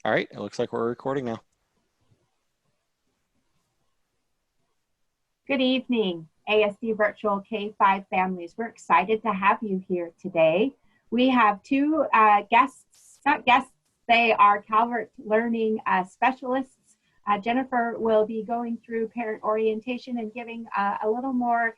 All right, it looks like we're recording now. Good evening, ASD Virtual K-5 families. We're excited to have you here today. We have two guests, not guests, they are Calvert Learning specialists. Jennifer will be going through parent orientation and giving a little more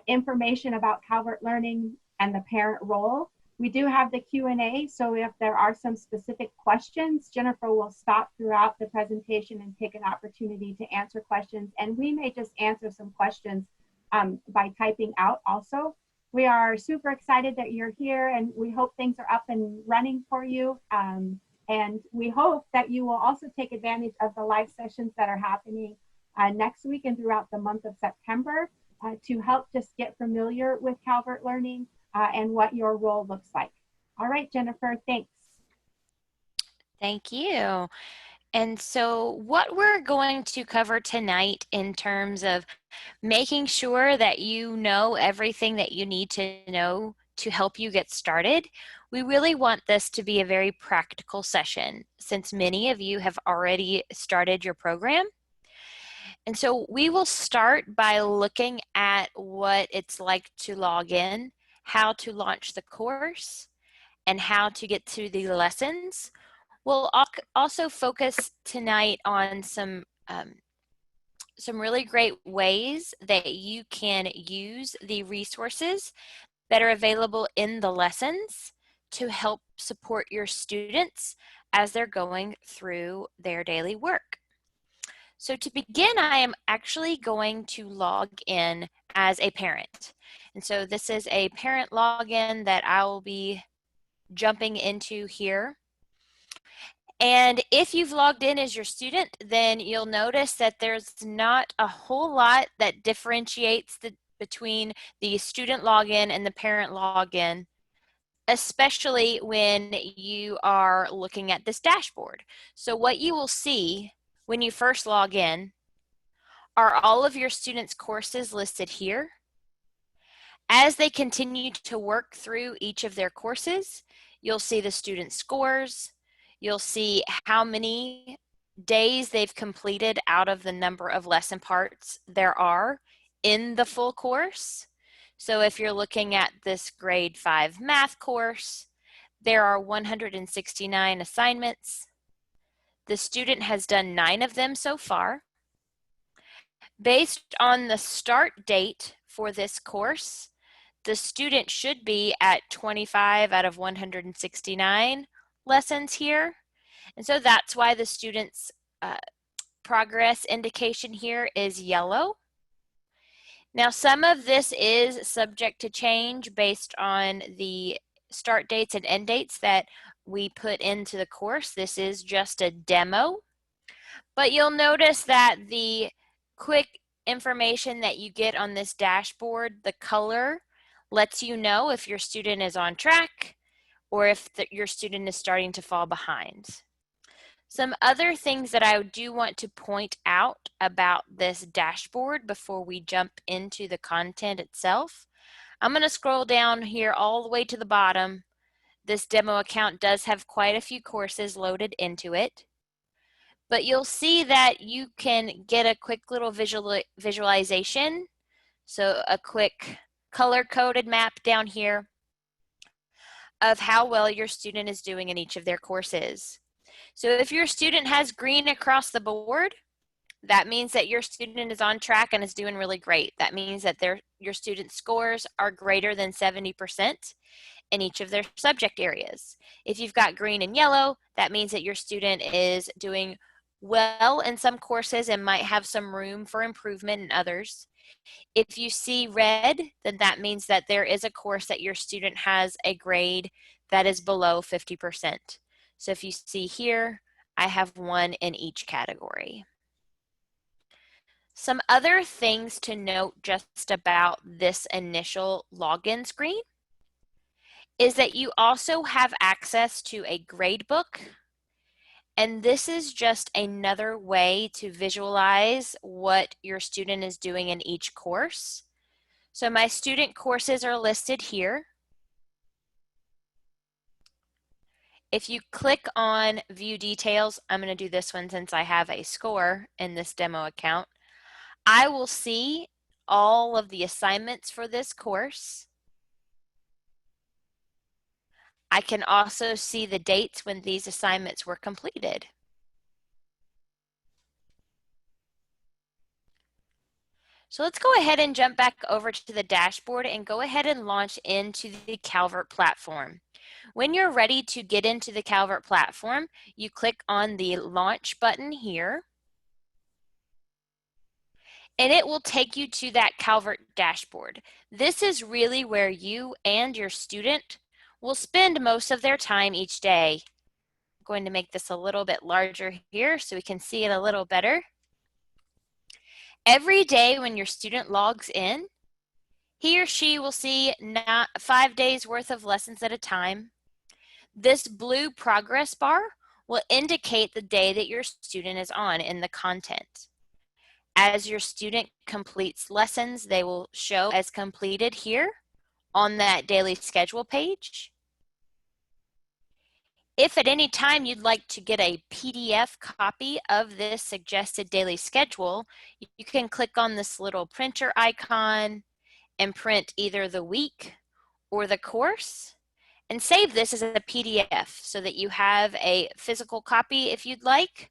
information about Calvert Learning and the parent role. We do have the Q&A, so if there are some specific questions, Jennifer will stop throughout the presentation and take an opportunity to answer questions. And we may just answer some questions by typing out also. We are super excited that you're here, and we hope things are up and running for you. And we hope that you will also take advantage of the live sessions that are happening next week and throughout the month of September to help just get familiar with Calvert Learning and what your role looks like. All right, Jennifer, thanks. Thank you. And so what we're going to cover tonight in terms of making sure that you know everything that you need to know to help you get started, we really want this to be a very practical session since many of you have already started your program. And so we will start by looking at what it's like to log in, how to launch the course, and how to get to the lessons. We'll also focus tonight on some really great ways that you can use the resources that are available in the lessons to help support your students as they're going through their daily work. So to begin, I am actually going to log in as a parent. And so this is a parent login that I will be jumping into here. And if you've logged in as your student, then you'll notice that there's not a whole lot that differentiates between the student login and the parent login, especially when you are looking at this dashboard. So what you will see when you first log in are all of your students' courses listed here. As they continue to work through each of their courses, you'll see the student scores, you'll see how many days they've completed out of the number of lesson parts there are in the full course. So if you're looking at this grade 5 math course, there are 169 assignments. The student has done 9 of them so far. Based on the start date for this course, the student should be at 25 out of 169 lessons here. And so that's why the student's progress indication here is yellow. Now, some of this is subject to change based on the start dates and end dates that we put into the course. This is just a demo, but you'll notice that the quick information that you get on this dashboard, the color, lets you know if your student is on track or if your student is starting to fall behind. Some other things that I do want to point out about this dashboard before we jump into the content itself. I'm going to scroll down here all the way to the bottom. This demo account does have quite a few courses loaded into it, but you'll see that you can get a quick little visualization. So a quick color-coded map down here of how well your student is doing in each of their courses. So if your student has green across the board, that means that your student is on track and is doing really great. That means that your student scores are greater than 70% in each of their subject areas. If you've got green and yellow, that means that your student is doing well in some courses and might have some room for improvement in others. If you see red, then that means that there is a course that your student has a grade that is below 50%. So if you see here, I have one in each category. Some other things to note just about this initial login screen is that you also have access to a gradebook. And this is just another way to visualize what your student is doing in each course. So my student courses are listed here. If you click on View Details, I'm going to do this one since I have a score in this demo account. I will see all of the assignments for this course. I can also see the dates when these assignments were completed. So let's go ahead and jump back over to the dashboard and go ahead and launch into the Calvert platform. When you're ready to get into the Calvert platform, you click on the Launch button here, and it will take you to that Calvert dashboard. This is really where you and your student will spend most of their time each day. I'm going to make this a little bit larger here so we can see it a little better. Every day when your student logs in, he or she will see 5 days worth of lessons at a time. This blue progress bar will indicate the day that your student is on in the content. As your student completes lessons, they will show as completed here on that daily schedule page. If at any time you'd like to get a PDF copy of this suggested daily schedule, you can click on this little printer icon and print either the week or the course and save this as a PDF so that you have a physical copy, if you'd like,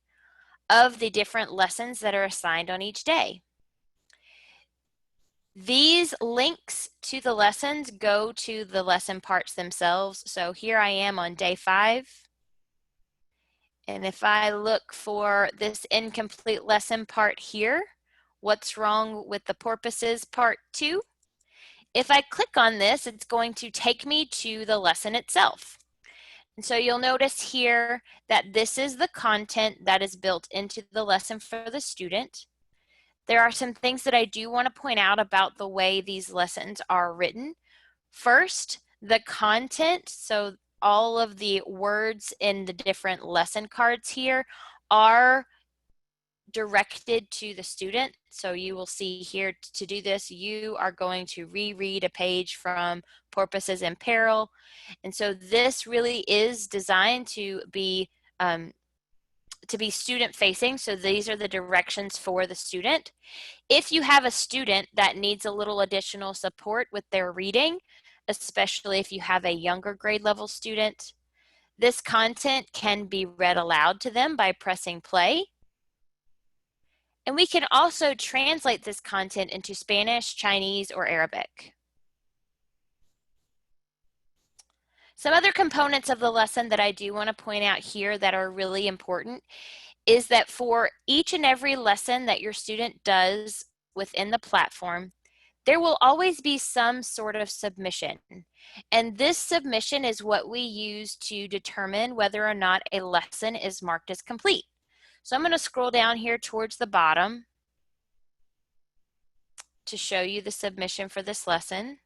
of the different lessons that are assigned on each day. These links to the lessons go to the lesson parts themselves. So here I am on day 5. And if I look for this incomplete lesson part here, what's wrong with the porpoises part 2? If I click on this, it's going to take me to the lesson itself. And so you'll notice here that this is the content that is built into the lesson for the student. There are some things that I do want to point out about the way these lessons are written. First, the content, so all of the words in the different lesson cards here are directed to the student. So you will see here to do this, you are going to reread a page from Porpoises in Peril. And so this really is designed to be student facing. So these are the directions for the student. If you have a student that needs a little additional support with their reading, especially if you have a younger grade level student, this content can be read aloud to them by pressing play. And we can also translate this content into Spanish, Chinese, or Arabic. Some other components of the lesson that I do want to point out here that are really important is that for each and every lesson that your student does within the platform, there will always be some sort of submission. And this submission is what we use to determine whether or not a lesson is marked as complete. So I'm going to scroll down here towards the bottom to show you the submission for this lesson.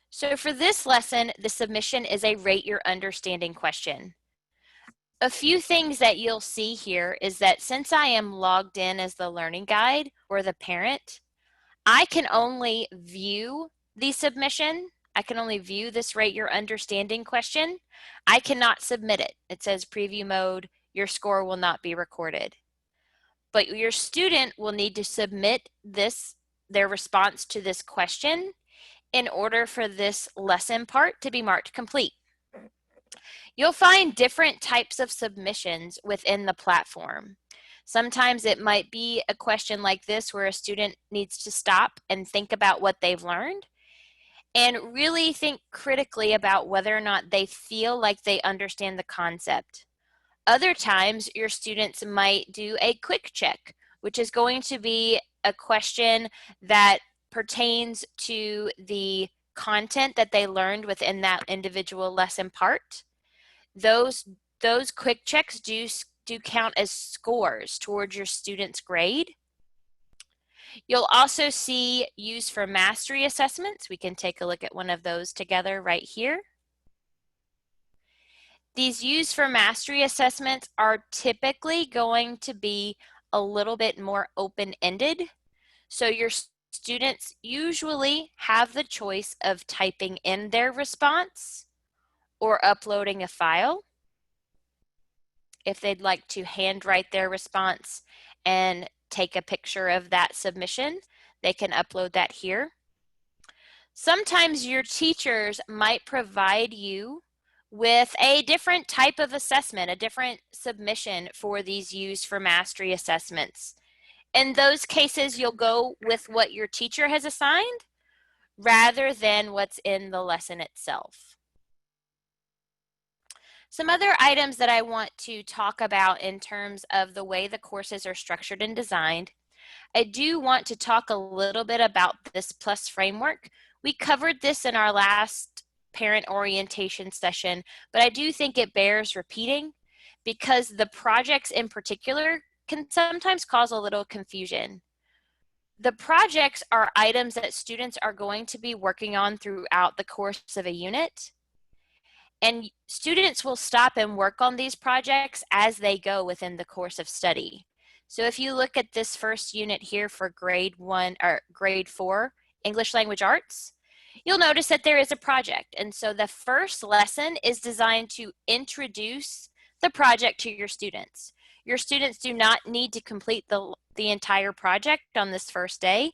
So for this lesson, the submission is a rate your understanding question. A few things that you'll see here is that since I am logged in as the learning guide or the parent, I can only view the submission. I can only view this rate your understanding question. I cannot submit it. It says preview mode, your score will not be recorded. But your student will need to submit their response to this question in order for this lesson part to be marked complete. You'll find different types of submissions within the platform. Sometimes it might be a question like this where a student needs to stop and think about what they've learned and really think critically about whether or not they feel like they understand the concept. Other times, your students might do a quick check, which is going to be a question that pertains to the content that they learned within that individual lesson part. Those quick checks do count as scores towards your student's grade. You'll also see use for mastery assessments. We can take a look at one of those together right here. These use for mastery assessments are typically going to be a little bit more open-ended. So your students usually have the choice of typing in their response or uploading a file. If they'd like to handwrite their response and take a picture of that submission, they can upload that here. Sometimes your teachers might provide you with a different type of assessment, a different submission for these Use for Mastery assessments. In those cases, you'll go with what your teacher has assigned rather than what's in the lesson itself. Some other items that I want to talk about in terms of the way the courses are structured and designed. I do want to talk a little bit about this PLUS framework. We covered this in our last parent orientation session, but I do think it bears repeating because the projects in particular can sometimes cause a little confusion. The projects are items that students are going to be working on throughout the course of a unit. And students will stop and work on these projects as they go within the course of study. So if you look at this first unit here for grade 1 or grade 4 English Language Arts, you'll notice that there is a project. And so the first lesson is designed to introduce the project to your students. Your students do not need to complete the entire project on this first day.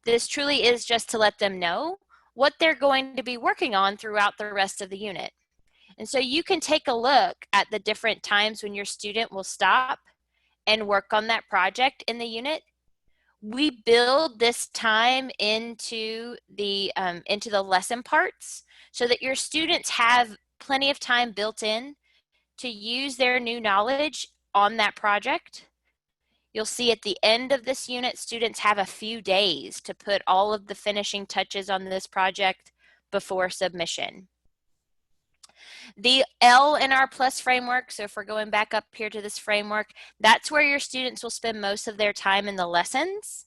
This truly is just to let them know what they're going to be working on throughout the rest of the unit. And so you can take a look at the different times when your student will stop and work on that project in the unit. We build this time into the lesson parts so that your students have plenty of time built in to use their new knowledge on that project. You'll see at the end of this unit, students have a few days to put all of the finishing touches on this project before submission. The L in our PLUS framework, so if we're going back up here to this framework, that's where your students will spend most of their time in the lessons.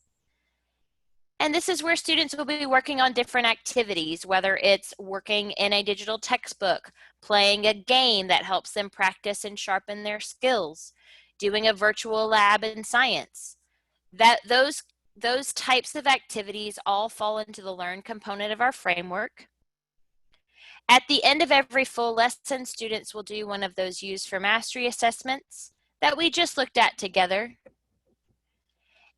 And this is where students will be working on different activities, whether it's working in a digital textbook, playing a game that helps them practice and sharpen their skills, doing a virtual lab in science. Those types of activities all fall into the Learn component of our framework. At the end of every full lesson, students will do one of those Use for Mastery assessments that we just looked at together.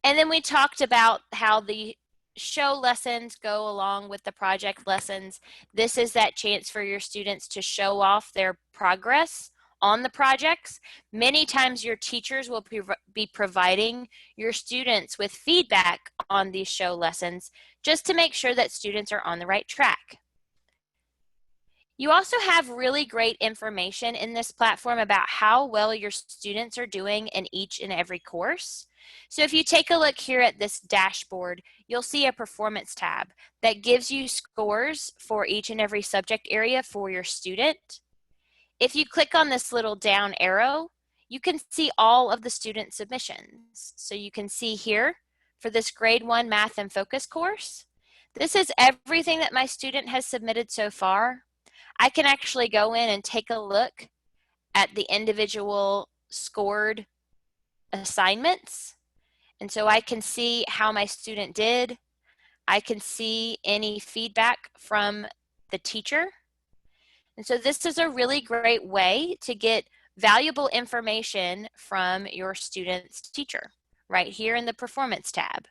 And then we talked about how the show lessons go along with the project lessons. This is that chance for your students to show off their progress on the projects. Many times your teachers will be providing your students with feedback on these show lessons just to make sure that students are on the right track. You also have really great information in this platform about how well your students are doing in each and every course. So if you take a look here at this dashboard, you'll see a performance tab that gives you scores for each and every subject area for your student. If you click on this little down arrow, you can see all of the student submissions. So you can see here for this grade 1 Math and Focus course, this is everything that my student has submitted so far. I can actually go in and take a look at the individual scored assignments. And so I can see how my student did. I can see any feedback from the teacher. And so this is a really great way to get valuable information from your student's teacher right here in the Performance tab.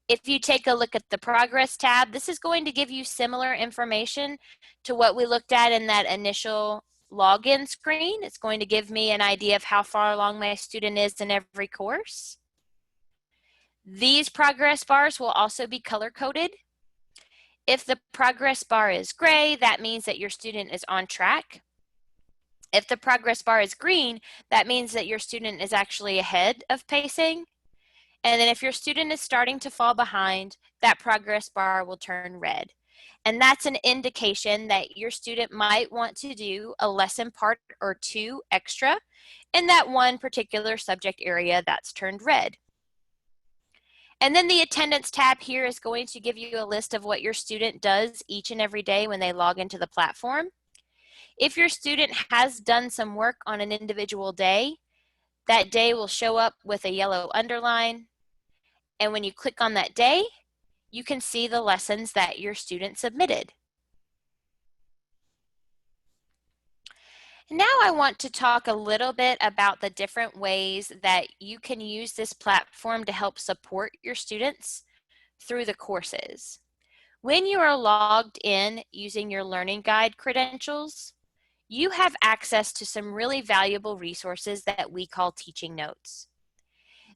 If you take a look at the Progress tab, this is going to give you similar information to what we looked at in that initial login screen. It's going to give me an idea of how far along my student is in every course. These progress bars will also be color-coded. If the progress bar is gray, that means that your student is on track. If the progress bar is green, that means that your student is actually ahead of pacing. And then if your student is starting to fall behind, that progress bar will turn red. And that's an indication that your student might want to do a lesson part or two extra in that one particular subject area that's turned red. And then the attendance tab here is going to give you a list of what your student does each and every day when they log into the platform. If your student has done some work on an individual day, that day will show up with a yellow underline. And when you click on that day, you can see the lessons that your student submitted. Now I want to talk a little bit about the different ways that you can use this platform to help support your students through the courses. When you are logged in using your Learning Guide credentials, you have access to some really valuable resources that we call teaching notes.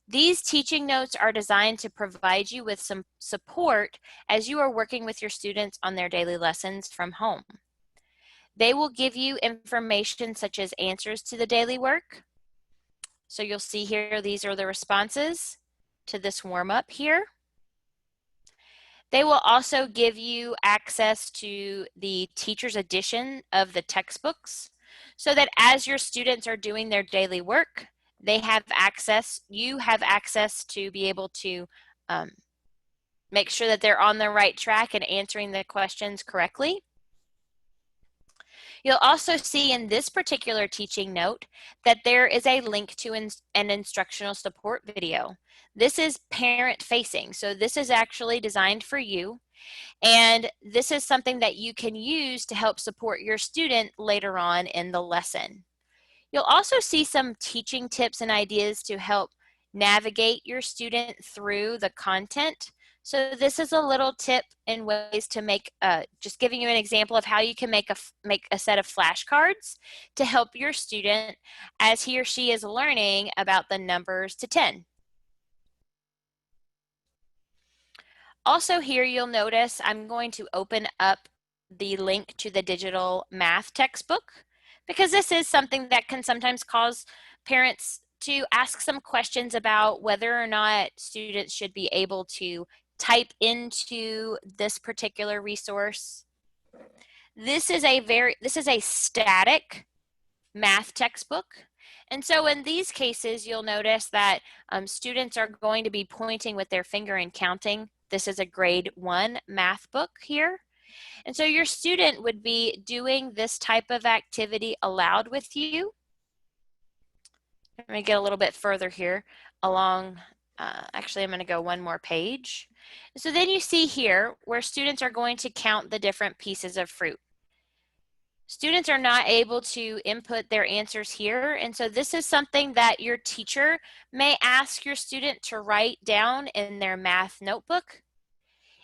These teaching notes are designed to provide you with some support as you are working with your students on their daily lessons from home. They will give you information such as answers to the daily work. So you'll see here, these are the responses to this warm-up here. They will also give you access to the teacher's edition of the textbooks so that as your students are doing their daily work, you have access to be able to make sure that they're on the right track and answering the questions correctly. You'll also see in this particular teaching note that there is a link to an instructional support video. This is parent facing, so this is actually designed for you. And this is something that you can use to help support your student later on in the lesson. You'll also see some teaching tips and ideas to help navigate your student through the content. So this is a little tip in ways to make, just giving you an example of how you can make a set of flashcards to help your student as he or she is learning about the numbers to 10. Also here you'll notice I'm going to open up the link to the digital math textbook because this is something that can sometimes cause parents to ask some questions about whether or not students should be able to type into this particular resource. This is a static math textbook. And so in these cases, you'll notice that students are going to be pointing with their finger and counting. This is a grade 1 math book here. And so your student would be doing this type of activity aloud with you. Let me get a little bit further here along. Actually, I'm going to go one more page. So then you see here where students are going to count the different pieces of fruit. Students are not able to input their answers here, and so this is something that your teacher may ask your student to write down in their math notebook.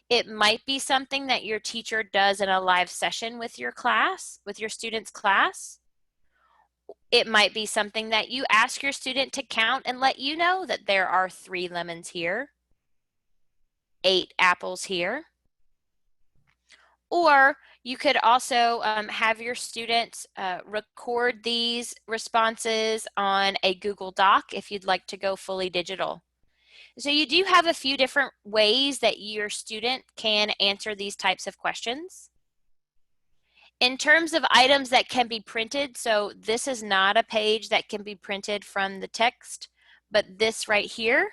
It might be something that your teacher does in a live session with your class, with your student's class. It might be something that you ask your student to count and let you know that there are 3 lemons here, 8 apples here. Or you could also have your students record these responses on a Google Doc if you'd like to go fully digital. So you do have a few different ways that your student can answer these types of questions. In terms of items that can be printed, so this is not a page that can be printed from the text, but this right here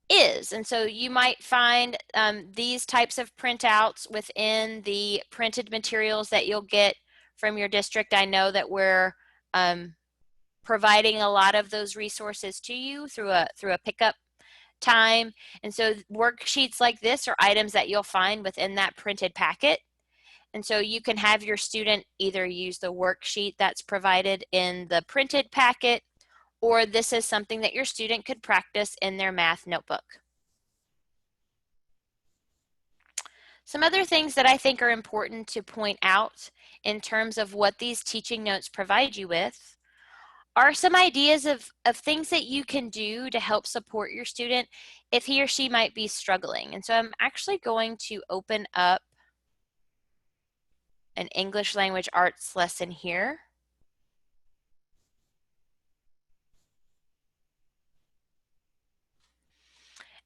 is. And so you might find these types of printouts within the printed materials that you'll get from your district. I know that we're providing a lot of those resources to you through a pickup time. And so worksheets like this are items that you'll find within that printed packet. And so you can have your student either use the worksheet that's provided in the printed packet, or this is something that your student could practice in their math notebook. Some other things that I think are important to point out in terms of what these teaching notes provide you with are some ideas of things that you can do to help support your student if he or she might be struggling. And so I'm actually going to open up an English language arts lesson here.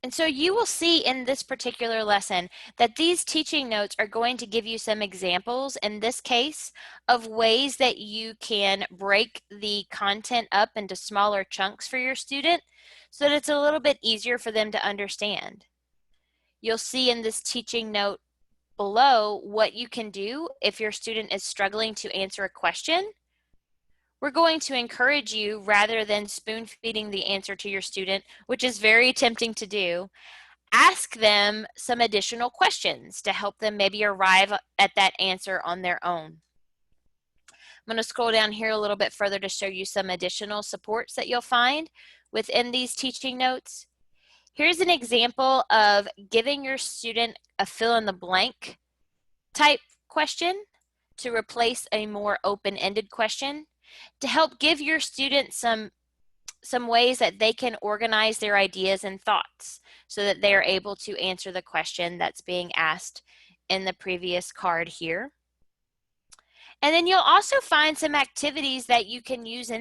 And so you will see in this particular lesson that these teaching notes are going to give you some examples, in this case, of ways that you can break the content up into smaller chunks for your student so that it's a little bit easier for them to understand. You'll see in this teaching note below what you can do if your student is struggling to answer a question. We're going to encourage you, rather than spoon feeding the answer to your student, which is very tempting to do, ask them some additional questions to help them maybe arrive at that answer on their own. I'm going to scroll down here a little bit further to show you some additional supports that you'll find within these teaching notes. Here's an example of giving your student a fill-in-the-blank type question to replace a more open-ended question to help give your students some ways that they can organize their ideas and thoughts so that they are able to answer the question that's being asked in the previous card here. And then you'll also find some activities that you can use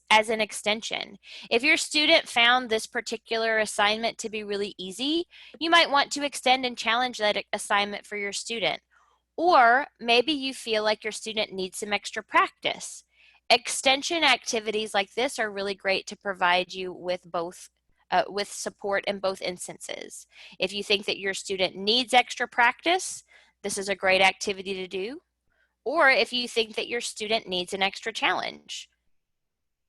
as an extension. If your student found this particular assignment to be really easy, you might want to extend and challenge that assignment for your student. Or maybe you feel like your student needs some extra practice. Extension activities like this are really great to provide you with with support in both instances. If you think that your student needs extra practice, this is a great activity to do. Or if you think that your student needs an extra challenge,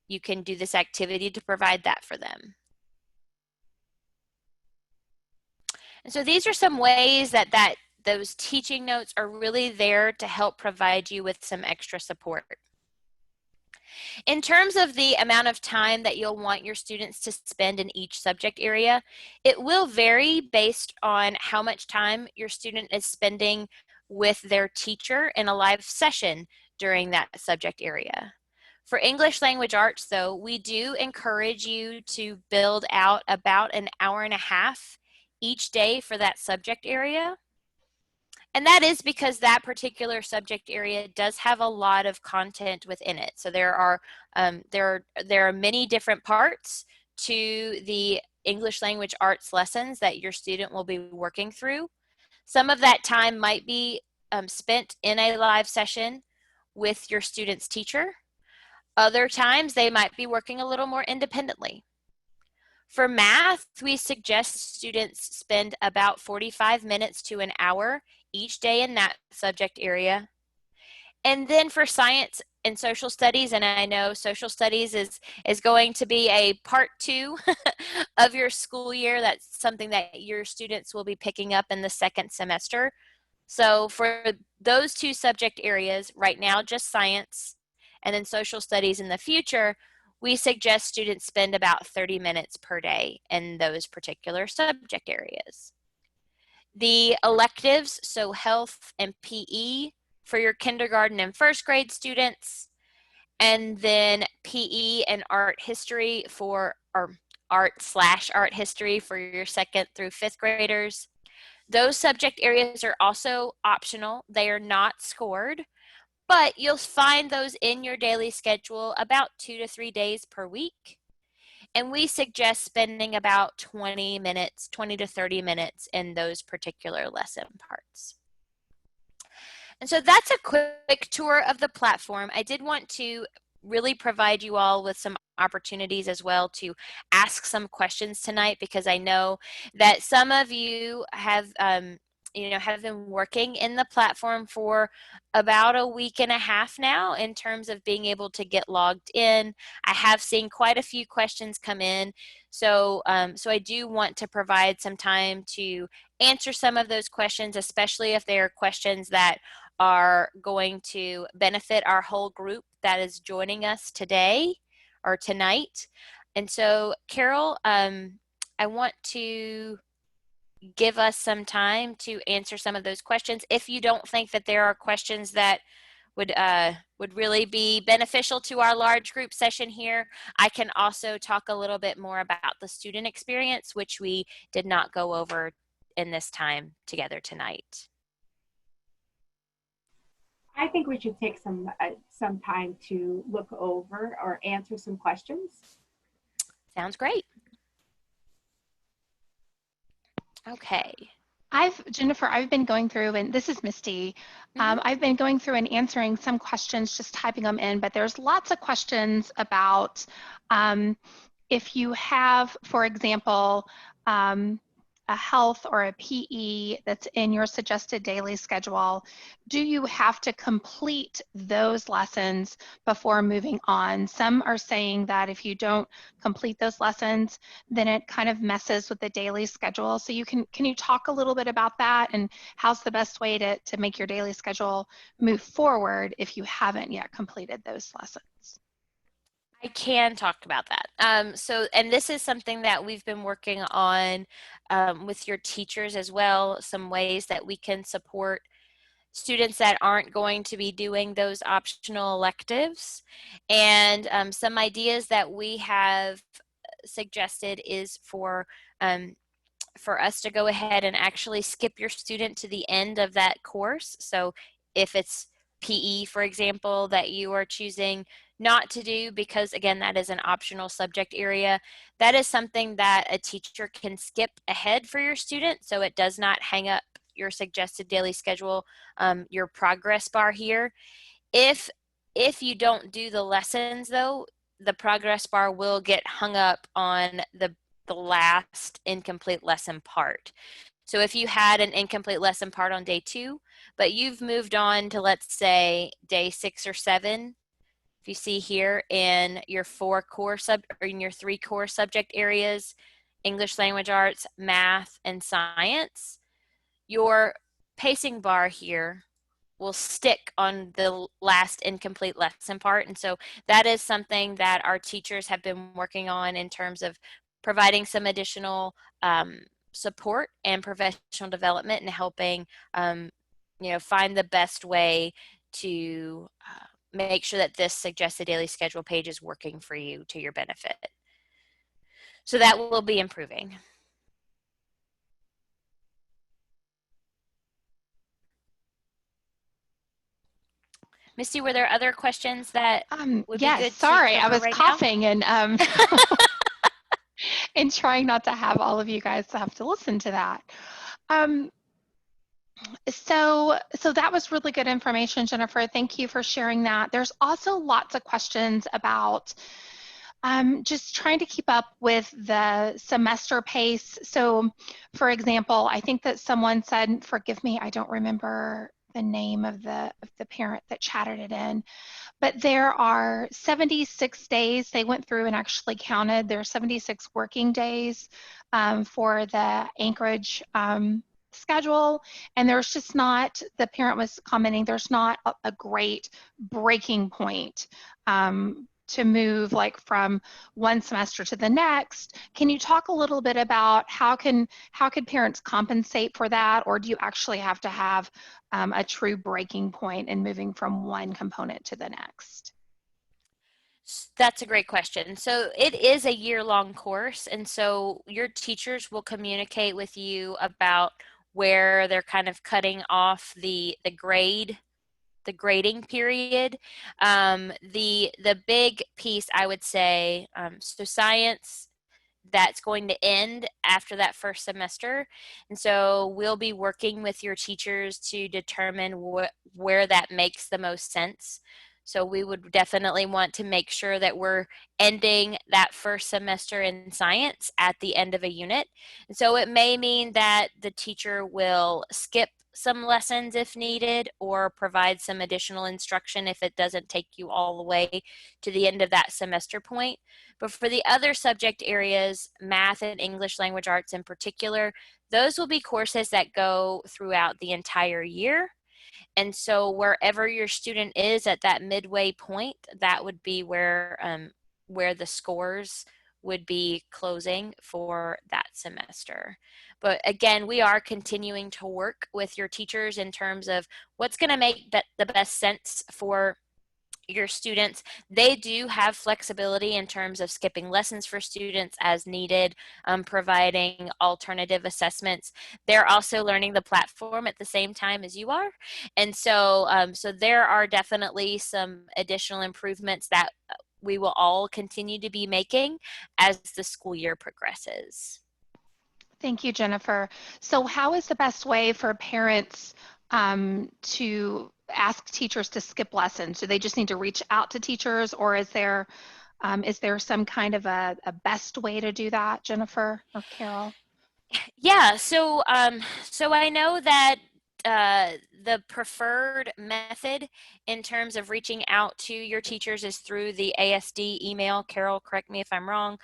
you can do this activity to provide that for them. And so these are some ways that those teaching notes are really there to help provide you with some extra support. In terms of the amount of time that you'll want your students to spend in each subject area, it will vary based on how much time your student is spending with their teacher in a live session during that subject area. For English language arts, though, we do encourage you to build out about an hour and a half each day for that subject area. And that is because that particular subject area does have a lot of content within it. So there are many different parts to the English language arts lessons that your student will be working through. Some of that time might be spent in a live session with your student's teacher. Other times they might be working a little more independently. For math, we suggest students spend about 45 minutes to an hour each day in that subject area. And then for science and social studies, and I know social studies is going to be a part 2 of your school year. That's something that your students will be picking up in the second semester. So for those 2 subject areas, right now just science, and then social studies in the future, we suggest students spend about 30 minutes per day in those particular subject areas. The electives, so health and PE for your kindergarten and first grade students, and then PE and art history or art/art history for your 2nd through 5th graders. Those subject areas are also optional. They are not scored, but you'll find those in your daily schedule about 2 to 3 days per week. And we suggest spending about 20 to 30 minutes in those particular lesson parts. And so that's a quick tour of the platform. I did want to really provide you all with some opportunities as well to ask some questions tonight, because I know that some of you have have been working in the platform for about a week and a half now in terms of being able to get logged in. I have seen quite a few questions come in, so I do want to provide some time to answer some of those questions, especially if they are questions that are going to benefit our whole group that is joining us today or tonight. And so, Carol, I want to give us some time to answer some of those questions. If you don't think that there are questions that would really be beneficial to our large group session here, I can also talk a little bit more about the student experience, which we did not go over in this time together tonight. I think we should take some time to look over or answer some questions. Sounds great. Okay. Jennifer, I've been going through, and this is Misty. I've been going through and answering some questions, just typing them in, but there's lots of questions about if you have, for example, a health or a PE that's in your suggested daily schedule, do you have to complete those lessons before moving on? Some are saying that if you don't complete those lessons, then it kind of messes with the daily schedule. So can you talk a little bit about that, and how's the best way to make your daily schedule move forward if you haven't yet completed those lessons? I can talk about that. And this is something that we've been working on with your teachers as well, some ways that we can support students that aren't going to be doing those optional electives. And some ideas that we have suggested is for us to go ahead and actually skip your student to the end of that course. So if it's PE, for example, that you are choosing not to do because, again, that is an optional subject area, that is something that a teacher can skip ahead for your student so it does not hang up your suggested daily schedule, your progress bar here. If you don't do the lessons, though, the progress bar will get hung up on the last incomplete lesson part. So if you had an incomplete lesson part on day 2, but you've moved on to, let's say, day 6 or 7, if you see here in your 3 core subject areas, English language arts, math, and science, your pacing bar here will stick on the last incomplete lesson part. And so that is something that our teachers have been working on in terms of providing some additional support and professional development and helping find the best way to make sure that this suggested daily schedule page is working for you to your benefit. So that will be improving. Misty, were there other questions that would be yes, good sorry, to I cover was right coughing and and trying not to have all of you guys have to listen to that. Um, so that was really good information, Jennifer. Thank you for sharing that. There's also lots of questions about just trying to keep up with the semester pace. So, for example, I think that someone said, forgive me, I don't remember the name of the parent that chatted it in, but there are 76 days. They went through and actually counted. There are 76 working days for the Anchorage schedule, and there's just not, the parent was commenting, there's not a great breaking point to move like from one semester to the next. Can you talk a little bit about how could parents compensate for that, or do you actually have to have a true breaking point in moving from one component to the next? That's a great question. So it is a year-long course, and so your teachers will communicate with you about where they're kind of cutting off the grading period. The big piece, I would say, so science, that's going to end after that first semester. And so we'll be working with your teachers to determine where that makes the most sense. So we would definitely want to make sure that we're ending that first semester in science at the end of a unit. And so it may mean that the teacher will skip some lessons if needed, or provide some additional instruction if it doesn't take you all the way to the end of that semester point. But for the other subject areas, math and English language arts in particular, those will be courses that go throughout the entire year. And so wherever your student is at that midway point, that would be where the scores would be closing for that semester. But again, we are continuing to work with your teachers in terms of what's going to make the best sense for your students. They do have flexibility in terms of skipping lessons for students as needed, providing alternative assessments. They're also learning the platform at the same time as you are. And so, so there are definitely some additional improvements that we will all continue to be making as the school year progresses. Thank you, Jennifer. So how is the best way for parents to ask teachers to skip lessons? Do they just need to reach out to teachers, or is there some kind of a best way to do that, Jennifer or Carol? Yeah, so I know that the preferred method in terms of reaching out to your teachers is through the ASD email. Carol, correct me if I'm wrong.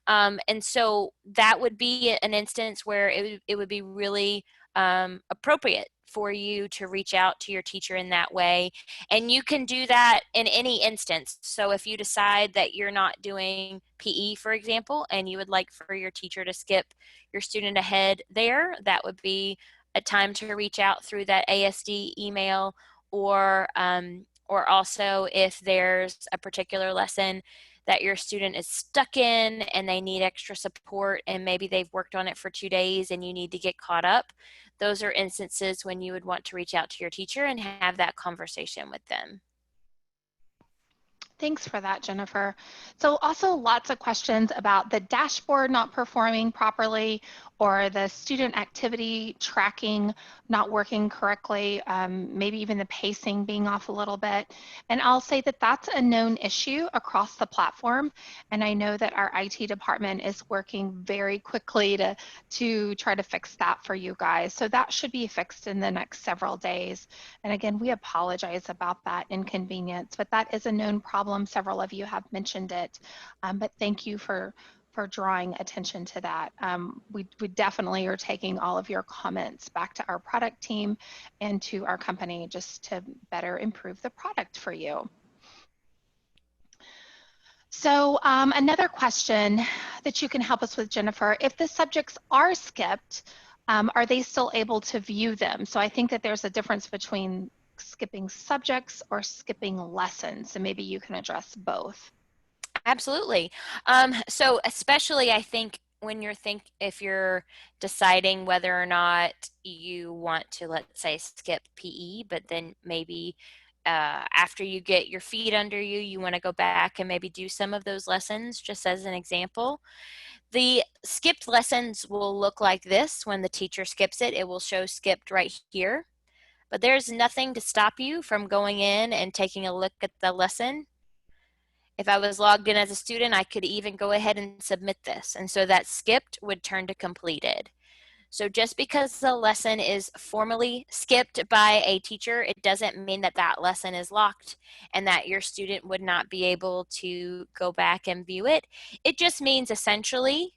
And so that would be an instance where it would be really appropriate for you to reach out to your teacher in that way. And you can do that in any instance. So if you decide that you're not doing PE, for example, and you would like for your teacher to skip your student ahead there, that would be a time to reach out through that ASD email, or also if there's a particular lesson that your student is stuck in and they need extra support and maybe they've worked on it for 2 days and you need to get caught up. Those are instances when you would want to reach out to your teacher and have that conversation with them. Thanks for that, Jennifer. So also lots of questions about the dashboard not performing properly or the student activity tracking not working correctly, maybe even the pacing being off a little bit. And I'll say that that's a known issue across the platform. And I know that our IT department is working very quickly to try to fix that for you guys. So that should be fixed in the next several days. And again, we apologize about that inconvenience, but that is a known problem. Several of you have mentioned it, but thank you for drawing attention to that. We definitely are taking all of your comments back to our product team and to our company just to better improve the product for you. So another question that you can help us with, Jennifer, if the subjects are skipped, are they still able to view them? So I think that there's a difference between skipping subjects or skipping lessons. So maybe you can address both. Absolutely. So especially I think when if you're deciding whether or not you want to, let's say, skip PE, but then maybe after you get your feet under you, you want to go back and maybe do some of those lessons, just as an example. The skipped lessons will look like this when the teacher skips it. It will show skipped right here, but there's nothing to stop you from going in and taking a look at the lesson. If I was logged in as a student, I could even go ahead and submit this. And so that skipped would turn to completed. So just because the lesson is formally skipped by a teacher, it doesn't mean that that lesson is locked and that your student would not be able to go back and view it. It just means essentially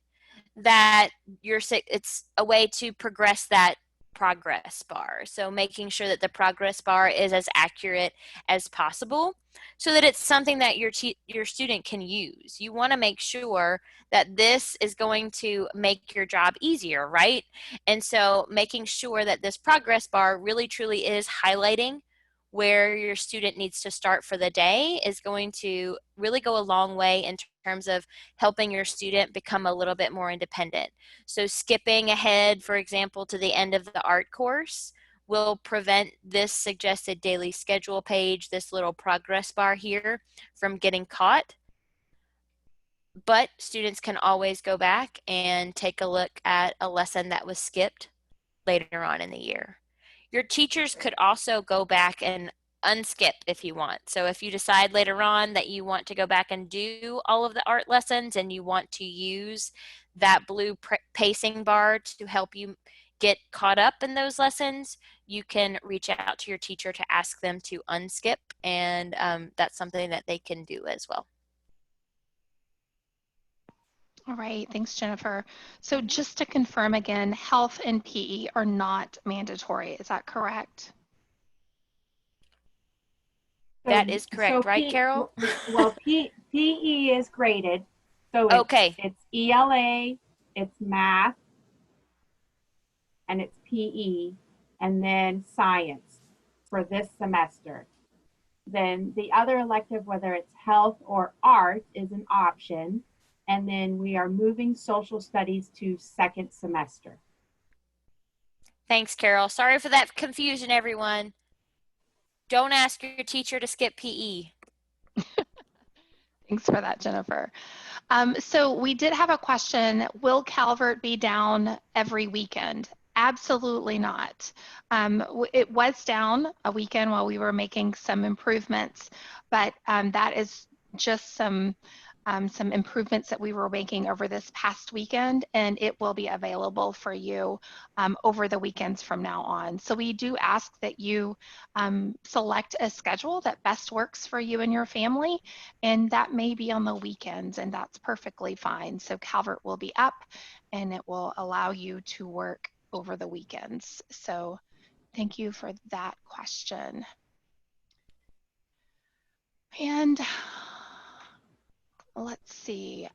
that it's a way to progress that progress bar. So making sure that the progress bar is as accurate as possible so that it's something that your student can use. You want to make sure that this is going to make your job easier, right? And so making sure that this progress bar really truly is highlighting where your student needs to start for the day is going to really go a long way in terms of helping your student become a little bit more independent. So skipping ahead, for example, to the end of the art course will prevent this suggested daily schedule page, this little progress bar here, from getting caught. But students can always go back and take a look at a lesson that was skipped later on in the year. Your teachers could also go back and unskip if you want. So if you decide later on that you want to go back and do all of the art lessons and you want to use that blue pacing bar to help you get caught up in those lessons, you can reach out to your teacher to ask them to unskip, and that's something that they can do as well. All right, thanks, Jennifer. So just to confirm again, health and PE are not mandatory. Is that correct? That is correct, right, Carol? Well, PE is graded. So Okay. it's ELA, it's math, and it's PE, and then science for this semester. Then the other elective, whether it's health or art, is an option. And then we are moving social studies to second semester. Thanks, Carol. Sorry for that confusion, everyone. Don't ask your teacher to skip PE. Thanks for that, Jennifer. So we did have a question, will Calvert be down every weekend? Absolutely not. It was down a weekend while we were making some improvements, but that is just some some improvements that we were making over this past weekend, and it will be available for you over the weekends from now on. So we do ask that you select a schedule that best works for you and your family, and that may be on the weekends, and that's perfectly fine. So Calvert will be up, and it will allow you to work over the weekends. So thank you for that question. And let's see.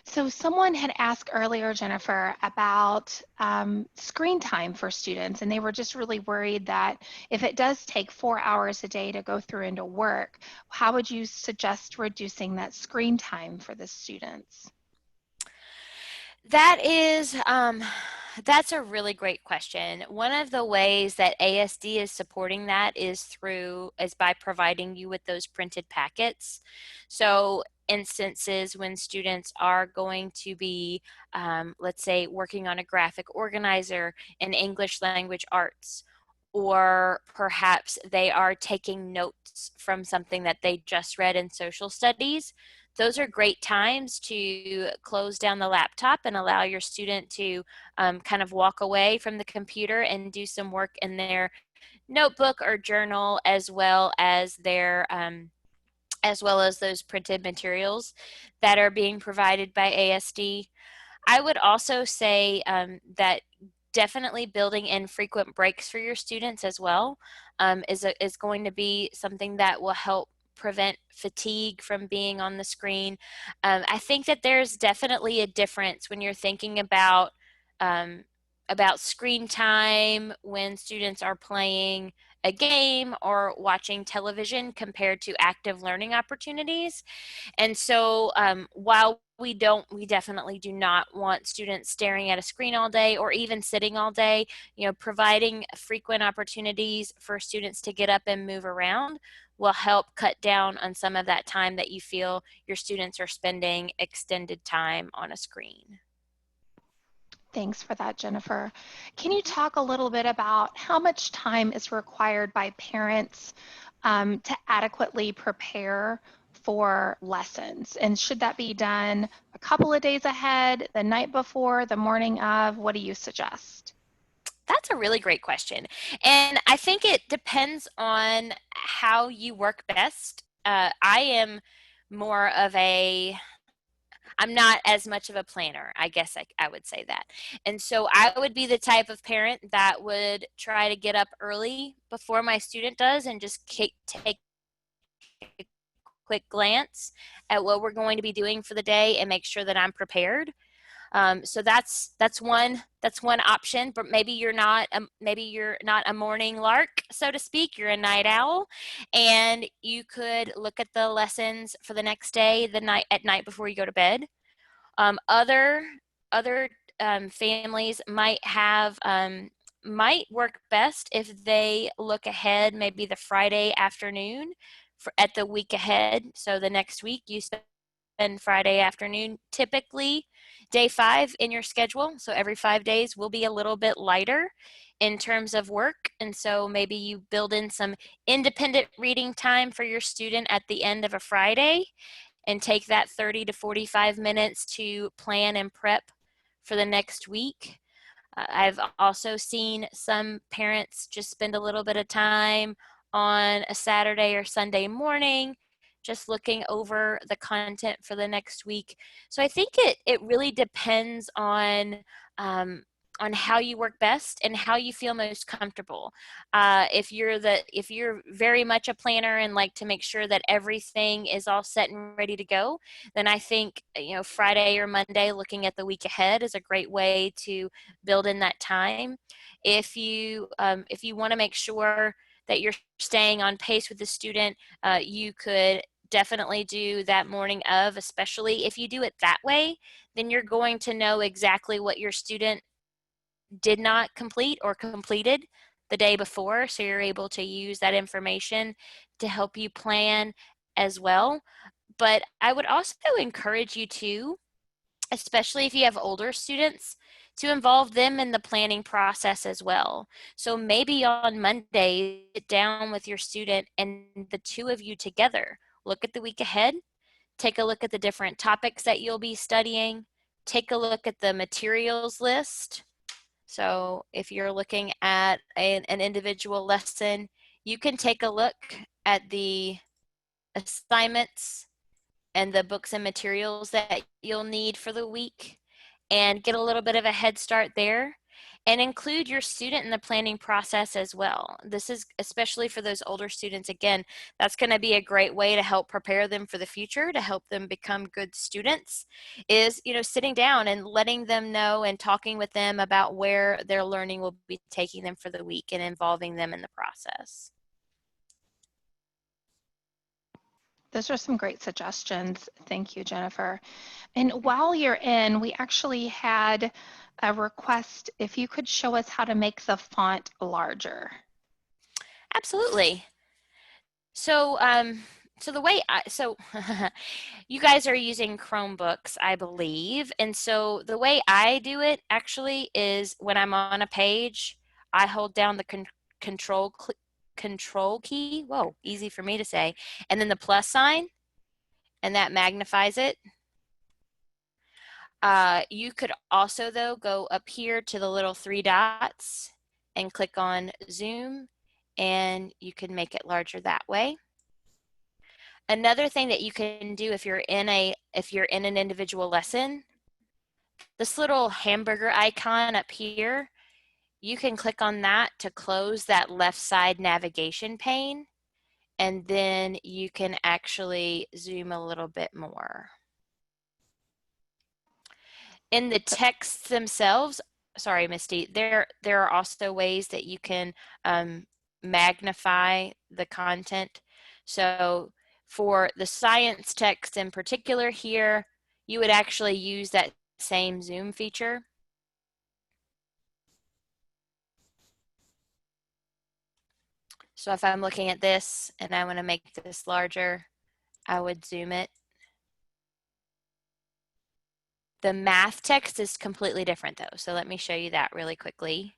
So someone had asked earlier, Jennifer, about screen time for students, and they were just really worried that if it does take 4 hours a day to go through into work, how would you suggest reducing that screen time for the students? That is, that's a really great question. One of the ways that ASD is supporting that is by providing you with those printed packets. So instances when students are going to be, let's say, working on a graphic organizer in English language arts, or perhaps they are taking notes from something that they just read in social studies. Those are great times to close down the laptop and allow your student to kind of walk away from the computer and do some work in their notebook or journal, as well as those printed materials that are being provided by ASD. I would also say that definitely building in frequent breaks for your students as well is going to be something that will help prevent fatigue from being on the screen. I think that there's definitely a difference when you're thinking about screen time when students are playing a game or watching television compared to active learning opportunities. And so while we definitely do not want students staring at a screen all day or even sitting all day, providing frequent opportunities for students to get up and move around will help cut down on some of that time that you feel your students are spending extended time on a screen. Thanks for that, Jennifer. Can you talk a little bit about how much time is required by parents to adequately prepare for lessons? And should that be done a couple of days ahead, the night before, the morning of? What do you suggest? That's a really great question. And I think it depends on how you work best. I am more of I'm not as much of a planner, I guess I would say that. And so I would be the type of parent that would try to get up early before my student does and just take a quick glance at what we're going to be doing for the day and make sure that I'm prepared. So that's one option. But maybe you're not a morning lark, so to speak. You're a night owl, and you could look at the lessons for the next day at night before you go to bed. Other families might work best if they look ahead, maybe the Friday afternoon at the week ahead. So the next week you spend Friday afternoon, typically day 5 in your schedule. So every 5 days will be a little bit lighter in terms of work. And so maybe you build in some independent reading time for your student at the end of a Friday and take that 30 to 45 minutes to plan and prep for the next week. I've also seen some parents just spend a little bit of time on a Saturday or Sunday morning just looking over the content for the next week. So I think it really depends on how you work best and how you feel most comfortable. If you're very much a planner and like to make sure that everything is all set and ready to go, then I think Friday or Monday, looking at the week ahead, is a great way to build in that time. If you want to make sure that you're staying on pace with the student, you could definitely do that morning of. Especially if you do it that way, then you're going to know exactly what your student did not complete or completed the day before, so you're able to use that information to help you plan as well. But I would also encourage you to, especially if you have older students, to involve them in the planning process as well. So maybe on Monday, sit down with your student and the two of you together look at the week ahead, take a look at the different topics that you'll be studying, take a look at the materials list. So if you're looking at an individual lesson, you can take a look at the assignments and the books and materials that you'll need for the week and get a little bit of a head start there, and include your student in the planning process as well. This is especially for those older students. Again, that's going to be a great way to help prepare them for the future, to help them become good students, is, sitting down and letting them know and talking with them about where their learning will be taking them for the week and involving them in the process. Those are some great suggestions. Thank you, Jennifer. And while you're in, we actually had a request if you could show us how to make the font larger. Absolutely. So, the way you guys are using Chromebooks, I believe. And so the way I do it actually is when I'm on a page, I hold down the control key. Whoa, easy for me to say. And then the plus sign, and that magnifies it. You could also, though, go up here to the little 3 dots and click on Zoom, and you can make it larger that way. Another thing that you can do if you're in an individual lesson, this little hamburger icon up here, you can click on that to close that left side navigation pane, and then you can actually zoom a little bit more. In the texts themselves, sorry, Misty, there are also ways that you can magnify the content. So for the science text in particular here, you would actually use that same zoom feature. So if I'm looking at this and I want to make this larger, I would zoom it. The math text is completely different though, so let me show you that really quickly.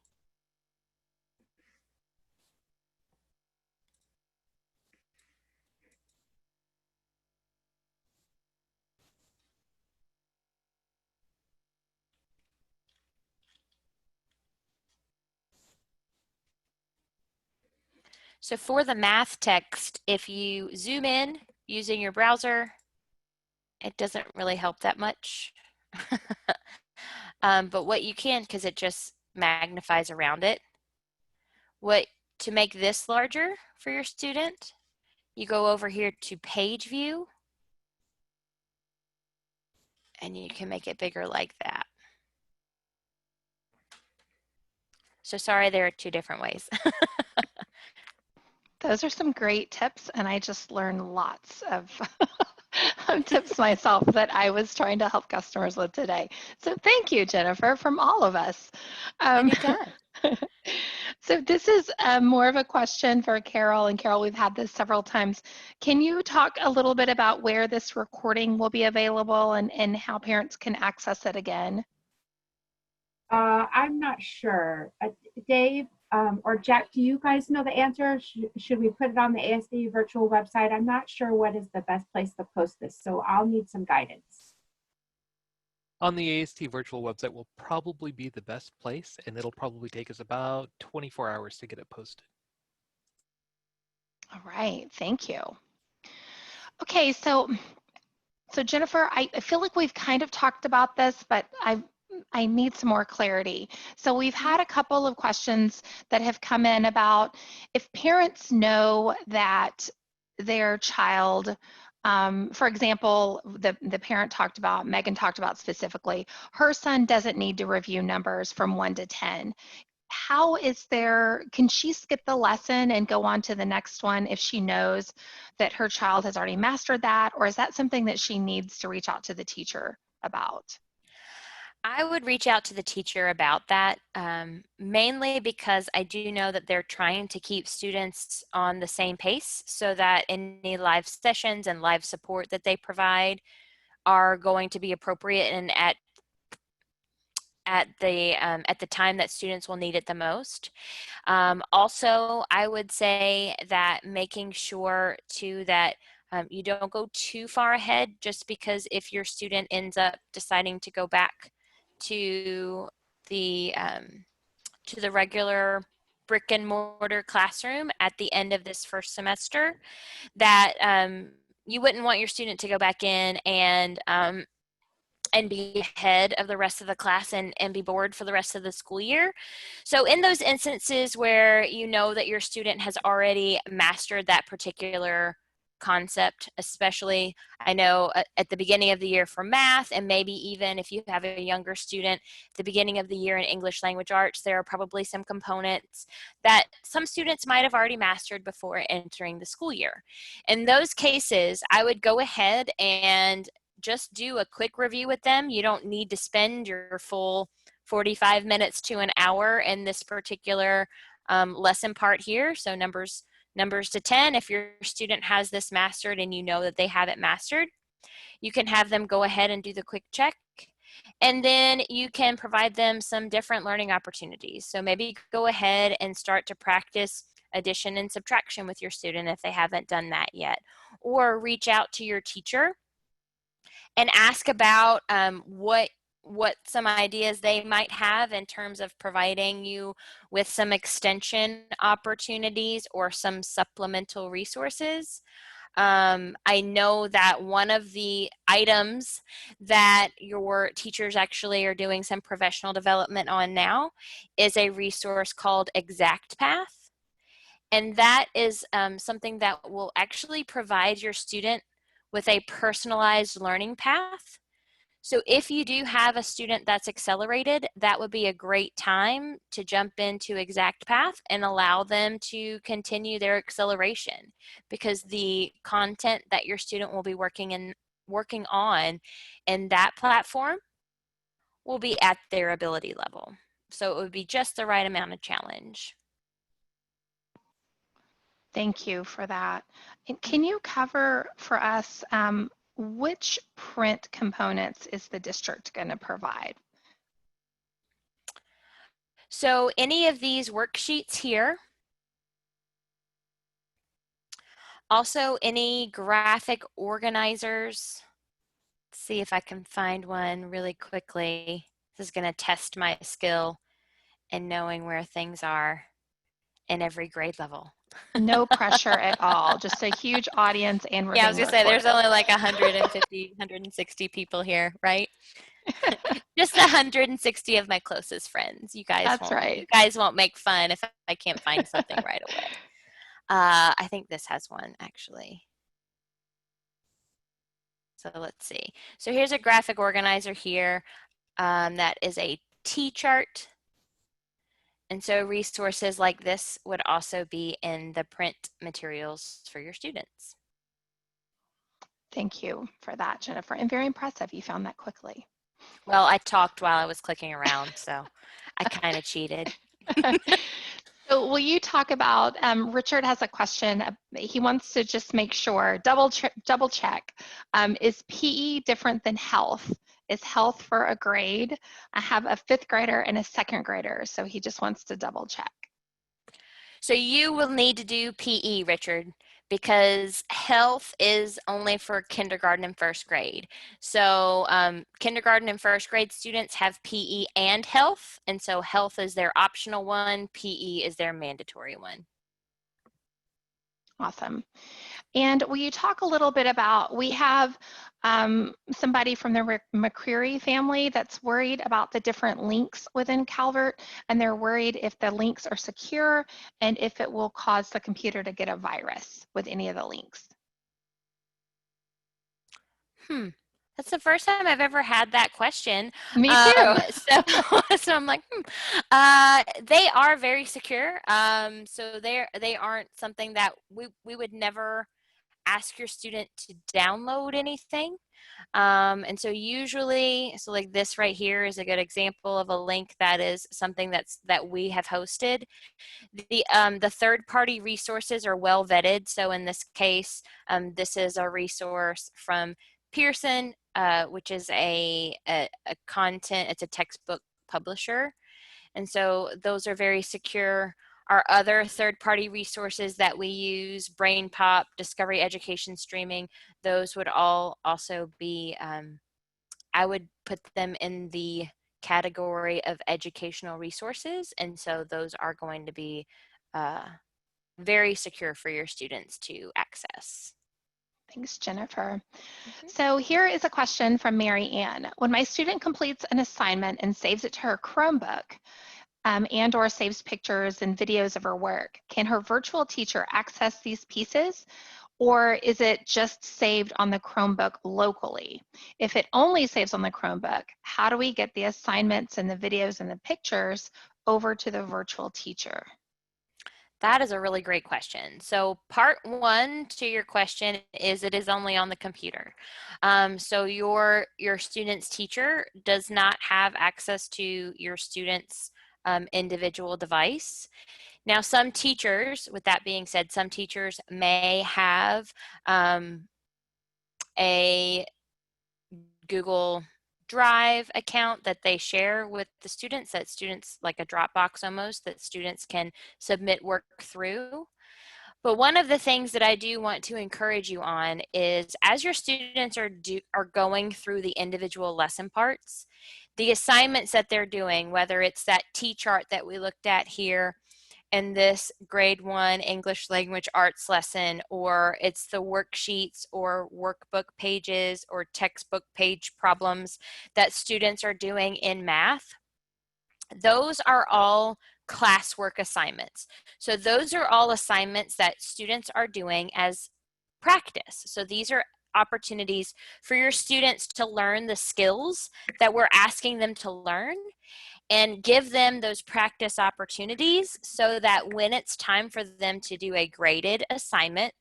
So for the math text, if you zoom in using your browser, it doesn't really help that much. But what you can, because it just magnifies around it, to make this larger for your student, you go over here to page view, and you can make it bigger like that. So sorry, there are 2 different ways. Those are some great tips, and I just learned lots of tips myself that I was trying to help customers with today. So thank you, Jennifer, from all of us. Anytime. So this is more of a question for Carol. And Carol, we've had this several times. Can you talk a little bit about where this recording will be available and how parents can access it again? I'm not sure. Dave or Jack, do you guys know the answer? Should we put it on the ASD virtual website? I'm not sure what is the best place to post this, so I'll need some guidance. On the AST virtual website will probably be the best place, and it'll probably take us about 24 hours to get it posted. All right, thank you. Okay, so Jennifer, I feel like we've kind of talked about this, but I need some more clarity. So we've had a couple of questions that have come in about if parents know that their child, for example, the parent talked about, Megan talked about specifically, her son doesn't need to review numbers from 1 to 10. Can she skip the lesson and go on to the next one if she knows that her child has already mastered that, or is that something that she needs to reach out to the teacher about? I would reach out to the teacher about that, mainly because I do know that they're trying to keep students on the same pace so that any live sessions and live support that they provide are going to be appropriate and at the time that students will need it the most. Also, I would say that making sure too that You don't go too far ahead, just because if your student ends up deciding to go back to the regular brick and mortar classroom at the end of this first semester, that you wouldn't want your student to go back in and be ahead of the rest of the class and be bored for the rest of the school year. So in those instances where you know that your student has already mastered that particular concept, especially I know at the beginning of the year for math, and maybe even if you have a younger student at the beginning of the year in English language arts, there are probably some components that some students might have already mastered before entering the school year. In those cases, I would go ahead and just do a quick review with them. You don't need to spend your full 45 minutes to an hour in this particular lesson part here. So numbers to 10, if your student has this mastered and you know that they have it mastered, you can have them go ahead and do the quick check. And then you can provide them some different learning opportunities. So maybe go ahead and start to practice addition and subtraction with your student if they haven't done that yet. Or reach out to your teacher and ask about what some ideas they might have in terms of providing you with some extension opportunities or some supplemental resources. I know that one of the items that your teachers actually are doing some professional development on now is a resource called ExactPath. And that is something that will actually provide your student with a personalized learning path. So if you do have a student that's accelerated, that would be a great time to jump into ExactPath and allow them to continue their acceleration, because the content that your student will be working on in that platform will be at their ability level. So it would be just the right amount of challenge. Thank you for that. And can you cover for us which print components is the district going to provide? So any of these worksheets here, also any graphic organizers. Let's see if I can find one really quickly. This is going to test my skill in knowing where things are in every grade level. No pressure at all, just a huge audience, and we're Yeah, I was being going to say there's recorded. only like 150, 160 people here, right? Just 160 of my closest friends. That's right. You guys won't make fun if I can't find something right away. I think this has one actually. So let's see. So here's a graphic organizer here that is a T-chart. And so resources like this would also be in the print materials for your students. Thank you for that, Jennifer. And very impressive. You found that quickly. Well, I talked while I was clicking around, so I kind of cheated. So will you talk about, Richard has a question. He wants to just make sure, double check. Is PE different than health? Is health for a grade? I have a 5th grader and a 2nd grader, so he just wants to double check. So you will need to do PE, Richard, because health is only for kindergarten and 1st grade. So kindergarten and 1st grade students have PE and health, and so health is their optional one, PE is their mandatory one. Awesome. And will you talk a little bit about, we have somebody from the McCreary family that's worried about the different links within Calvert, and they're worried if the links are secure and if it will cause the computer to get a virus with any of the links. That's the first time I've ever had that question. Me too. So I'm like, they are very secure. So they aren't something that we would never ask your student to download anything. And so usually, so like this right here is a good example of a link that is something that we have hosted. The third-party resources are well vetted. So in this case, this is a resource from Pearson, which is a content, it's a textbook publisher. And so those are very secure. Our other third-party resources that we use, Brain Pop, Discovery Education Streaming, those would all also be, I would put them in the category of educational resources, and so those are going to be very secure for your students to access. Thanks, Jennifer. Mhm. So here is a question from Mary Ann. When my student completes an assignment and saves it to her Chromebook, and or saves pictures and videos of her work, can her virtual teacher access these pieces, or is it just saved on the Chromebook locally? If it only saves on the Chromebook, how do we get the assignments and the videos and the pictures over to the virtual teacher? That is a really great question. So part one to your question is it is only on the computer. So your student's teacher does not have access to your student's individual device. Now, some teachers, with that being said, some teachers may have a Google Drive account that they share with the students, that students, like a Dropbox almost, that students can submit work through. But one of the things that I do want to encourage you on is as your students are going through the individual lesson parts, the assignments that they're doing, whether it's that T-chart that we looked at here in this grade 1 English language arts lesson, or it's the worksheets or workbook pages or textbook page problems that students are doing in math, those are all classwork assignments. So those are all assignments that students are doing as practice. So these are opportunities for your students to learn the skills that we're asking them to learn and give them those practice opportunities so that when it's time for them to do a graded assignment,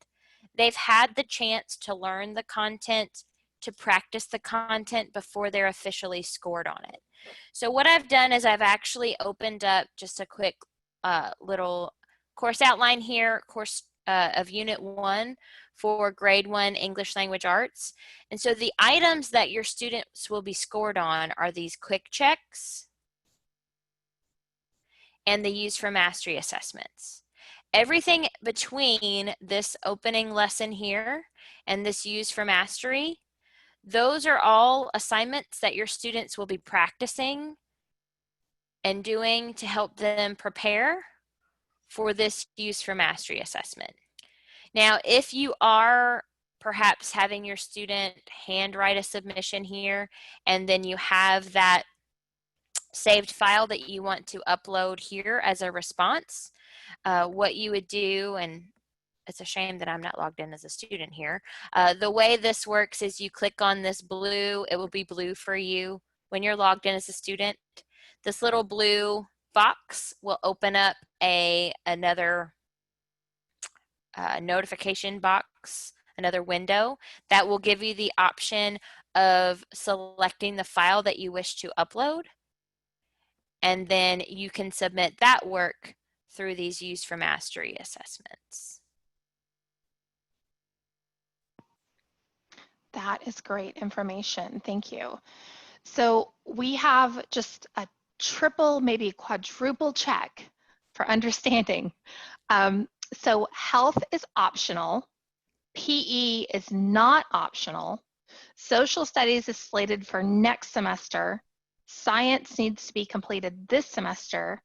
they've had the chance to learn the content, to practice the content before they're officially scored on it. So what I've done is I've actually opened up just a quick little course outline here, course of Unit 1 for Grade 1 English Language Arts. And so the items that your students will be scored on are these quick checks and the Use for Mastery assessments. Everything between this opening lesson here and this Use for Mastery, those are all assignments that your students will be practicing and doing to help them prepare for this Use for Mastery assessment. Now, if you are perhaps having your student handwrite a submission here, and then you have that saved file that you want to upload here as a response, what you would do, and it's a shame that I'm not logged in as a student here. The way this works is you click on this blue, it will be blue for you when you're logged in as a student. This little blue box will open up another notification box, another window that will give you the option of selecting the file that you wish to upload. And then you can submit that work through these Use for Mastery assessments. That is great information. Thank you. So we have just a triple, maybe quadruple check for understanding. So health is optional. PE is not optional. Social studies is slated for next semester. Science needs to be completed this semester.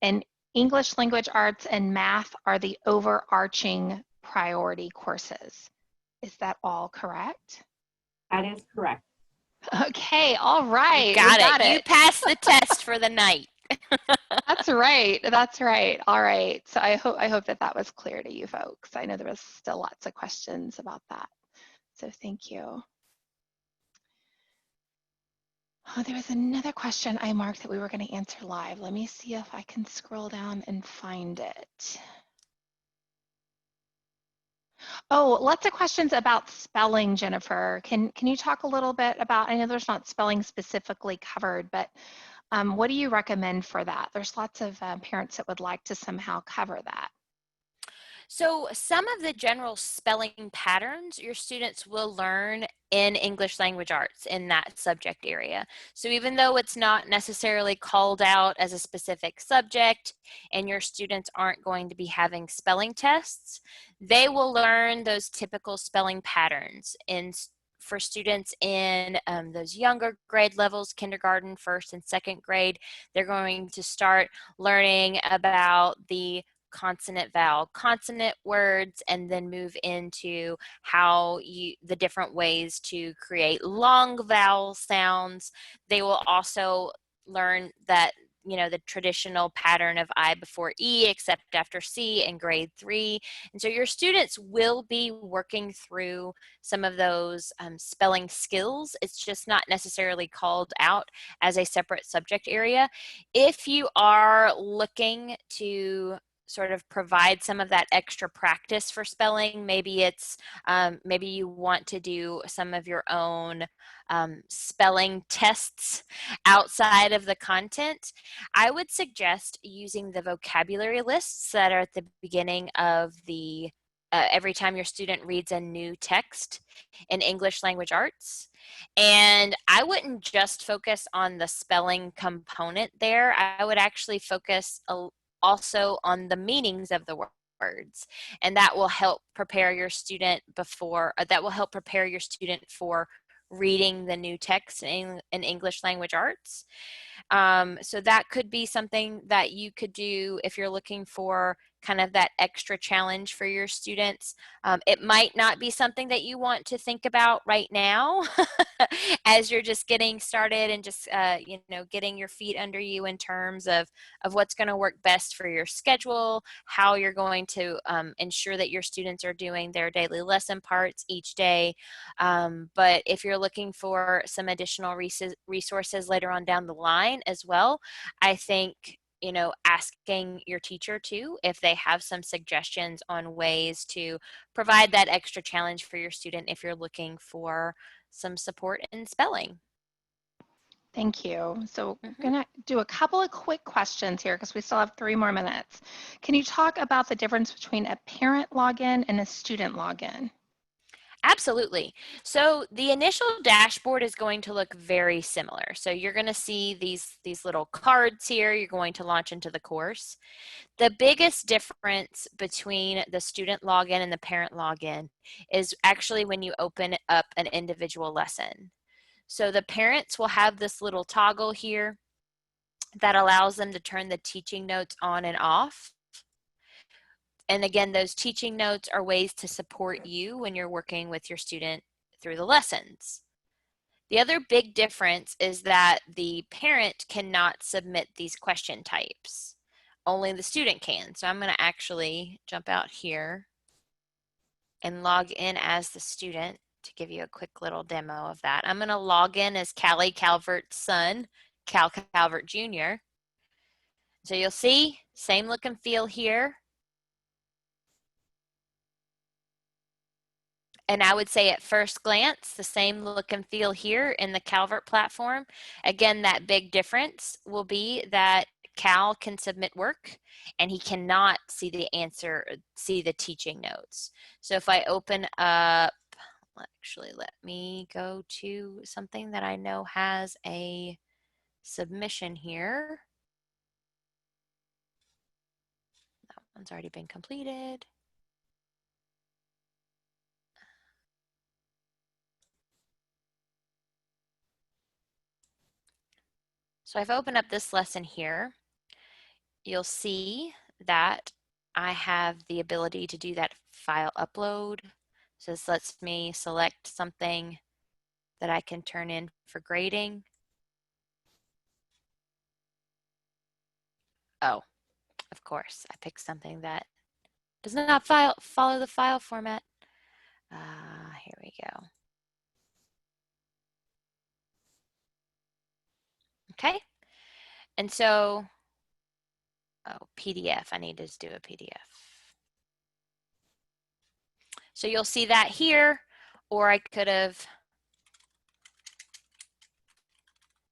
And English language arts and math are the overarching priority courses. Is that all correct? That is correct. Okay, all right. You got, we got it. You passed the test for the night. That's right. That's right. All right. So I hope that was clear to you folks. I know there was still lots of questions about that. So thank you. Oh, there was another question I marked that we were going to answer live. Let me see if I can scroll down and find it. Oh, lots of questions about spelling, Jennifer. Can you talk a little bit about, I know there's not spelling specifically covered, but what do you recommend for that? There's lots of parents that would like to somehow cover that. So some of the general spelling patterns your students will learn in English language arts in that subject area. So even though it's not necessarily called out as a specific subject and your students aren't going to be having spelling tests, they will learn those typical spelling patterns. For students in those younger grade levels, kindergarten, first and second grade, they're going to start learning about the consonant vowel consonant words, and then move into the different ways to create long vowel sounds. They will also learn that, the traditional pattern of I before E except after C in grade 3. And so your students will be working through some of those spelling skills. It's just not necessarily called out as a separate subject area. If you are looking to sort of provide some of that extra practice for spelling, maybe maybe you want to do some of your own spelling tests outside of the content, I would suggest using the vocabulary lists that are at the beginning of the every time your student reads a new text in English language arts. And I wouldn't just focus on the spelling component there. I would actually focus also on the meanings of the words, and that will help prepare your student for reading the new text in English language arts. So that could be something that you could do if you're looking for kind of that extra challenge for your students. It might not be something that you want to think about right now as you're just getting started and just, getting your feet under you in terms of what's going to work best for your schedule, how you're going to ensure that your students are doing their daily lesson parts each day. But if you're looking for some additional resources later on down the line as well, I think asking your teacher too if they have some suggestions on ways to provide that extra challenge for your student if you're looking for some support in spelling. Thank you. So I'm Mhm. going to do a couple of quick questions here because we still have 3 more minutes. Can you talk about the difference between a parent login and a student login? Absolutely. So the initial dashboard is going to look very similar. So you're going to see these little cards here. You're going to launch into the course. The biggest difference between the student login and the parent login is actually when you open up an individual lesson. So the parents will have this little toggle here that allows them to turn the teaching notes on and off. And again, those teaching notes are ways to support you when you're working with your student through the lessons. The other big difference is that the parent cannot submit these question types. Only the student can. So I'm going to actually jump out here and log in as the student to give you a quick little demo of that. I'm going to log in as Callie Calvert's son, Cal Calvert Jr. So you'll see, same look and feel here. And I would say at first glance, the same look and feel here in the Calvert platform. Again, that big difference will be that Cal can submit work and he cannot see the answer, see the teaching notes. So if I open up, actually let me go to something that I know has a submission here. That one's already been completed. So I've opened up this lesson here. You'll see that I have the ability to do that file upload. So this lets me select something that I can turn in for grading. Oh, of course, I picked something that does not follow the file format. Here we go. Okay, and so, PDF, I need to do a PDF. So you'll see that here, or I could have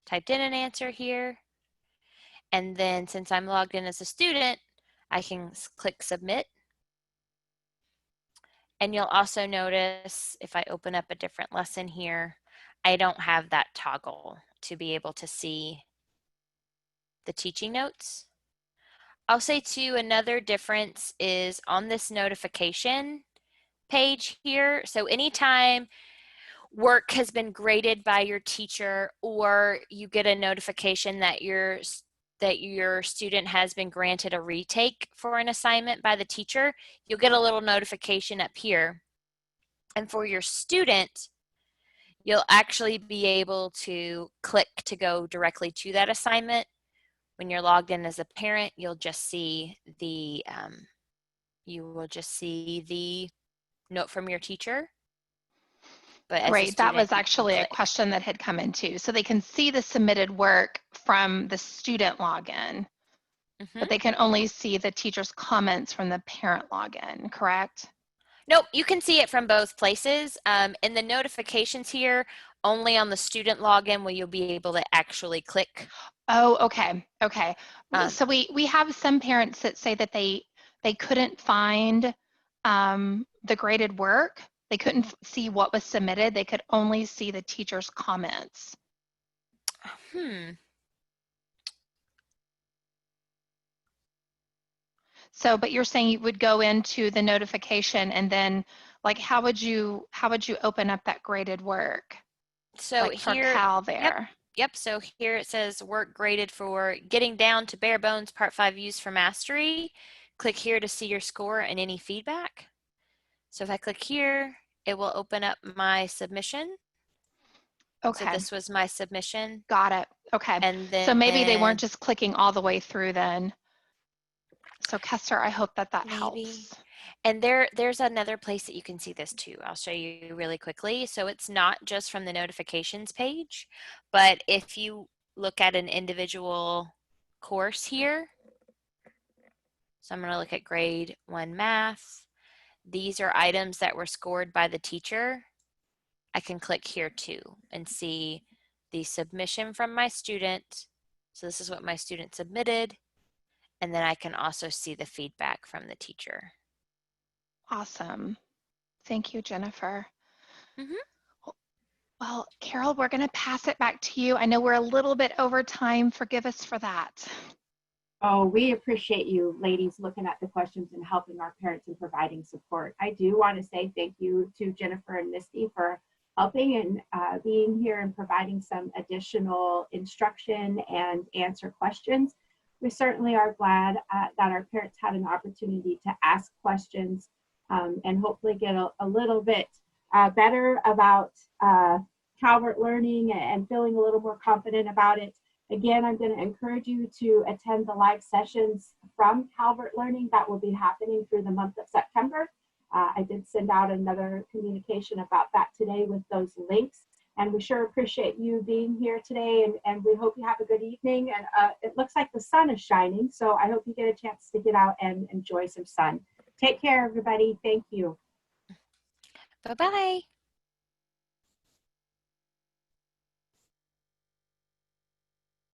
typed in an answer here. And then since I'm logged in as a student, I can click submit. And you'll also notice if I open up a different lesson here, I don't have that toggle to be able to see the teaching notes. I'll say too, another difference is on this notification page here. So anytime work has been graded by your teacher, or you get a notification that your student has been granted a retake for an assignment by the teacher, you'll get a little notification up here. And for your student, you'll actually be able to click to go directly to that assignment. When you're logged in as a parent, you'll just see the note from your teacher. But as a Great. That student, was you can actually a click. question that had come in too. So they can see the submitted work from the student login, but they can only see the teacher's comments from the parent login, correct? Nope, you can see it from both places. In the notifications here, only on the student login will you be able to actually click. Oh, okay. Okay. Um, So we have some parents that say that they couldn't find the graded work. They couldn't see what was submitted. They could only see the teacher's comments. So, but you're saying you would go into the notification and then, like, how would you open up that graded work? So Like for here, Cal there. Yep, so here it says work graded for getting down to bare bones, part 5 used for mastery. Click here to see your score and any feedback. So if I click here, it will open up my submission. Okay. So this was my submission. Got it. Okay. And So maybe they weren't then just clicking all the way through then. So Kester, I hope that maybe. helps. And there's another place that you can see this too. I'll show you really quickly. So it's not just from the notifications page, but if you look at an individual course here, so I'm going to look at grade 1 math. These are items that were scored by the teacher. I can click here too and see the submission from my student. So this is what my student submitted. And then I can also see the feedback from the teacher. Awesome. Thank you, Jennifer. Mm-hmm. Well, Carol, we're going to pass it back to you. I know we're a little bit over time. Forgive us for that. Oh, we appreciate you ladies looking at the questions and helping our parents and providing support. I do want to say thank you to Jennifer and Misty for helping and being here and providing some additional instruction and answer questions. We certainly are glad that our parents had an opportunity to ask questions and hopefully get a little bit better about Calvert learning and feeling a little more confident about it. Again, I'm going to encourage you to attend the live sessions from Calvert Learning that will be happening through the month of September. I did send out another communication about that today with those links. And we sure appreciate you being here today. And we hope you have a good evening. And it looks like the sun is shining. So I hope you get a chance to get out and enjoy some sun. Take care, everybody. Thank you. Bye-bye.